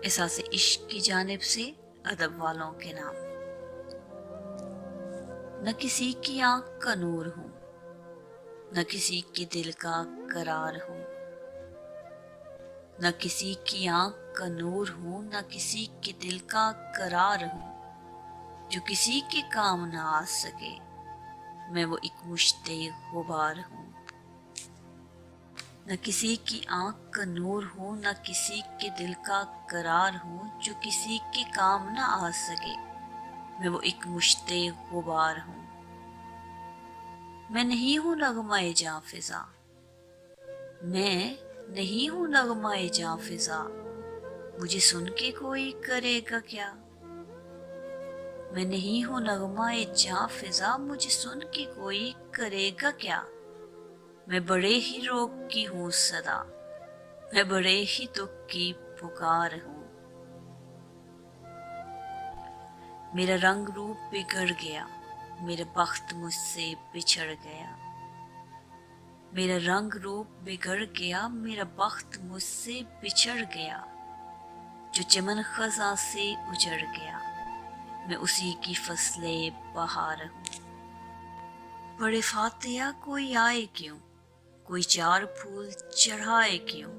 احساس عشق کی جانب سے ادب والوں کے نام۔ نہ کسی کی آنکھ کا نور ہوں، نہ کسی کے دل کا قرار ہوں، نہ کسی کی آنکھ کا نور ہوں، نہ کسی کے دل کا قرار ہوں، جو کسی کے کام نہ آ سکے میں وہ ایک مشت غبار ہوں۔ نہ کسی کی آنکھ کا نور ہوں، نہ کسی کے دل کا قرار ہوں، جو کسی کے کام نہ آ سکے میں وہ ایک مشت غبار ہوں۔ میں نہیں ہوں نغمہ جاں فضا، میں نہیں ہوں نغمہ جاں فضا، مجھے سن کے کوئی کرے گا کیا؟ میں نہیں ہوں نغمہ جاں فضا، مجھے سن کے کوئی کرے گا کیا؟ میں بڑے ہی روگ کی ہوں صدا، میں بڑے ہی دکھ کی پکار ہوں۔ میرا رنگ روپ بگڑ گیا، میرا بخت مجھ سے بچھڑ گیا۔ میرا رنگ روپ بگڑ گیا، میرا بخت مجھ سے بچھڑ گیا، جو چمن خزاں سے اجڑ گیا میں اسی کی فصل بہار ہوں۔ بڑے فاتحہ کوئی آئے کیوں، کوئی چار پھول چڑھائے کیوں؟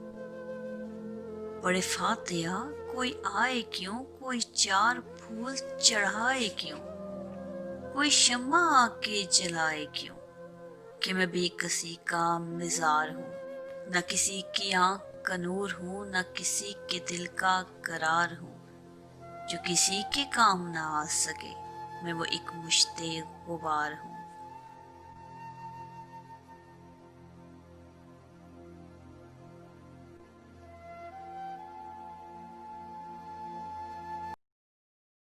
بڑے فاتحہ کوئی آئے کیوں، کوئی چار پھول چڑھائے کیوں؟ کوئی شمع آ کے جلائے کیوں کہ میں بے کسی کا مزار ہوں۔ نہ کسی کی آنکھ کا نور ہوں، نہ کسی کے دل کا قرار ہوں، جو کسی کے کام نہ آ سکے میں وہ ایک مشت غبار ہوں۔